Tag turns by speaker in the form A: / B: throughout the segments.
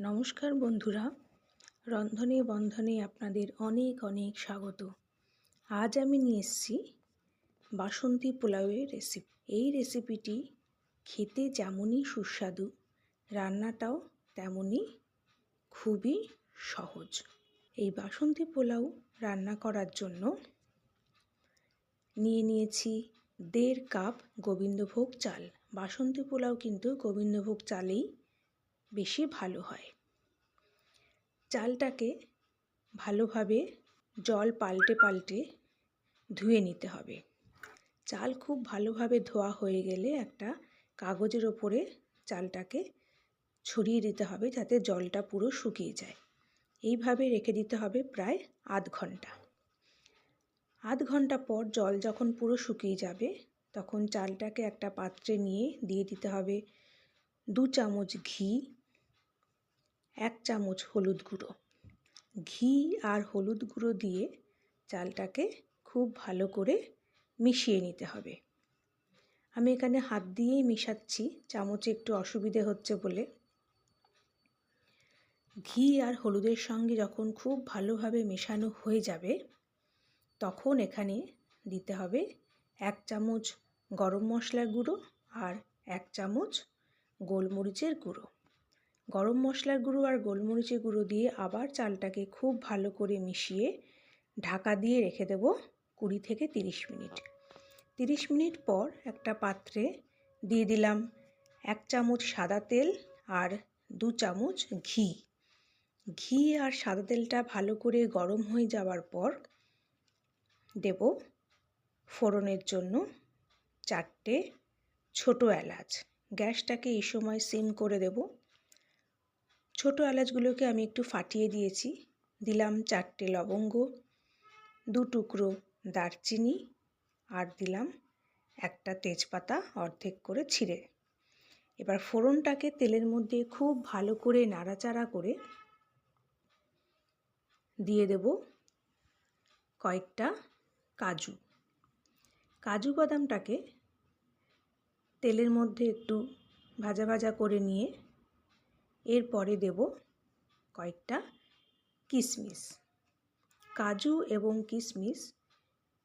A: নমস্কার বন্ধুরা, রন্ধনে বন্ধনে আপনাদের অনেক অনেক স্বাগত। আজ আমি নিয়ে এসেছি বাসন্তী পোলাওয়ের রেসিপি। এই রেসিপিটি খেতে যেমনই সুস্বাদু, রান্নাটাও তেমনই খুবই সহজ। এই বাসন্তী পোলাও রান্না করার জন্য নিয়ে নিয়েছি 1.5 কাপ গোবিন্দভোগ চাল। বাসন্তী পোলাও কিন্তু গোবিন্দভোগ চালেই বেশি ভালো হয়। চালটাকে ভালোভাবে জল পাল্টে পাল্টে ধুয়ে নিতে হবে। চাল খুব ভালোভাবে ধোয়া হয়ে গেলে একটা কাগজের ওপরে চালটাকে ছড়িয়ে দিতে হবে যাতে জলটা পুরো শুকিয়ে যায়। এইভাবে রেখে দিতে হবে প্রায় আধ ঘন্টা। আধ ঘন্টা পর জল যখন পুরো শুকিয়ে যাবে তখন চালটাকে একটা পাত্রে নিয়ে দিয়ে দিতে হবে 2 চামচ ঘি, 1 চামচ হলুদ গুঁড়ো। ঘি আর হলুদ গুঁড়ো দিয়ে চালটাকে খুব ভালো করে মিশিয়ে নিতে হবে। আমি এখানে হাত দিয়েই মিশাচ্ছি, চামচে একটু অসুবিধে হচ্ছে বলে। ঘি আর হলুদের সঙ্গে যখন খুব ভালোভাবে মেশানো হয়ে যাবে তখন এখানে দিতে হবে 1 চামচ গরম মশলার গুঁড়ো আর 1 চামচ গোলমরিচের গুঁড়ো। গরম মশলার গুঁড়ো আর গোলমরিচের গুঁড়ো দিয়ে আবার চালটাকে খুব ভালো করে মিশিয়ে ঢাকা দিয়ে রেখে দেব 20 থেকে 30 মিনিট। 30 মিনিট পর একটা পাত্রে দিয়ে দিলাম 1 চামচ সাদা তেল আর 2 চামচ ঘি। ঘি আর সাদা তেলটা ভালো করে গরম হয়ে যাওয়ার পর দেব ফোড়নের জন্য 4টে ছোট এলাচ। গ্যাসটাকে এই সময় সিম করে দেব। ছোট এলাচগুলোকে আমি একটু ফাটিয়ে দিয়েছি। দিলাম 4টে লবঙ্গ, 2 টুকরো দারচিনি আর দিলাম একটা তেজপাতা অর্ধেক করে ছিঁড়ে। এবার ফোড়নটাকে তেলের মধ্যে খুব ভালো করে নাড়াচাড়া করে দিয়ে দেব কয়েকটা কাজু। কাজু বাদামটাকে তেলের মধ্যে একটু ভাজা ভাজা করে নিয়ে এরপরে দেব কয়েকটা কিশমিশ। কাজু এবং কিশমিশ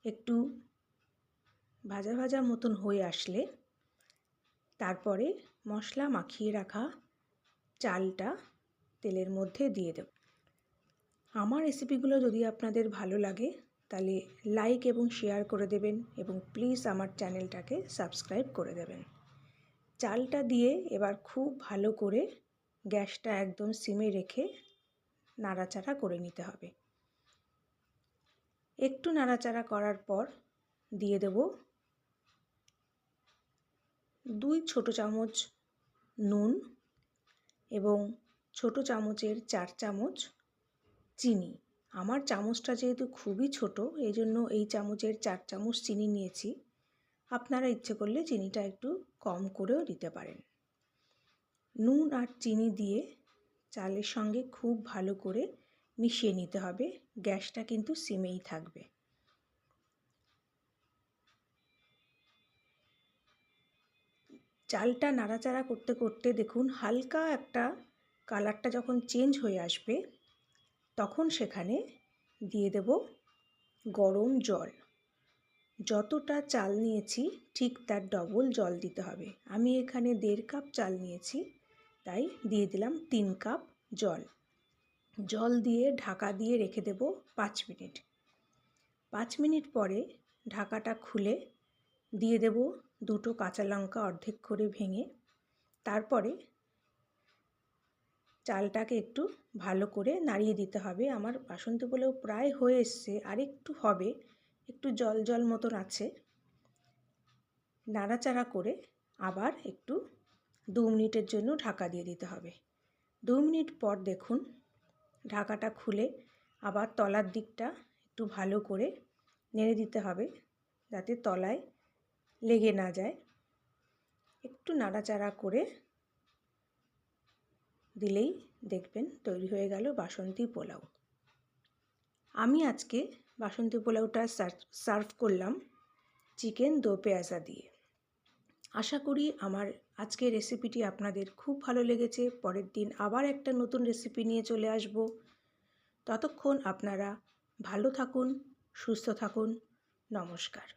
A: একটু ভাজা ভাজা মতন হয়ে আসলে তারপরে মশলা মাখিয়ে রাখা চালটা তেলের মধ্যে দিয়ে দেব। আমার রেসিপিগুলো যদি আপনাদের ভালো লাগে তাহলে লাইক এবং শেয়ার করে দেবেন এবং প্লিজ আমার চ্যানেলটাকে সাবস্ক্রাইব করে দেবেন। চালটা দিয়ে এবার খুব ভালো করে গ্যাসটা একদম সিমে রেখে নাড়াচাড়া করে নিতে হবে। একটু নাড়াচাড়া করার পর দিয়ে দেব 2 ছোট চামচ নুন এবং ছোট চামচের 4 চামচ চিনি। আমার চামচটা যেহেতু খুবই ছোট এই জন্য এই চামচের 4 চামচ চিনি নিয়েছি। আপনারা ইচ্ছে করলে চিনিটা একটু কম করেও দিতে পারেন। নুন আর চিনি দিয়ে চালের সঙ্গে খুব ভালো করে মিশিয়ে নিতে হবে। গ্যাসটা কিন্তু সিমেই থাকবে। চালটা নাড়াচাড়া করতে করতে দেখুন হালকা একটা কালারটা যখন চেঞ্জ হয়ে আসবে তখন সেখানে দিয়ে দেব গরম জল। যতটা চাল নিয়েছি ঠিক তার ডবল জল দিতে হবে। আমি এখানে 1.5 কাপ চাল নিয়েছি তাই দিয়ে দিলাম 3 কাপ জল। জল দিয়ে ঢাকা দিয়ে রেখে দেব 5 মিনিট। 5 মিনিট পরে ঢাকাটা খুলে দিয়ে দেব 2টো কাঁচা লঙ্কা অর্ধেক করে ভেঙে। তারপরে চালটাকে একটু ভালো করে নাড়িয়ে দিতে হবে। আমার বাসন্তী পোলাও প্রায় হয়ে এসছে, আর একটু হবে, একটু জল জল মতন আছে। নাড়াচাড়া করে আবার একটু 2 মিনিটের জন্য ঢাকা দিয়ে দিতে হবে। 2 মিনিট পর দেখুন ঢাকাটা খুলে আবার তলার দিকটা একটু ভালো করে নেড়ে দিতে হবে যাতে তলায় লেগে না যায়। একটু নাড়াচাড়া করে দিলেই দেখবেন তৈরি হয়ে গেল বাসন্তী পোলাও। আমি আজকে বাসন্তী পোলাওটা সার্ভ করলাম চিকেন দো পেঁয়াজা দিয়ে। আশা করি আমার আজকের রেসিপিটি আপনাদের খুব ভালো লেগেছে। পরের দিন আবার একটা নতুন রেসিপি নিয়ে চলে আসব। ততক্ষণ আপনারা ভালো থাকুন, সুস্থ থাকুন। নমস্কার।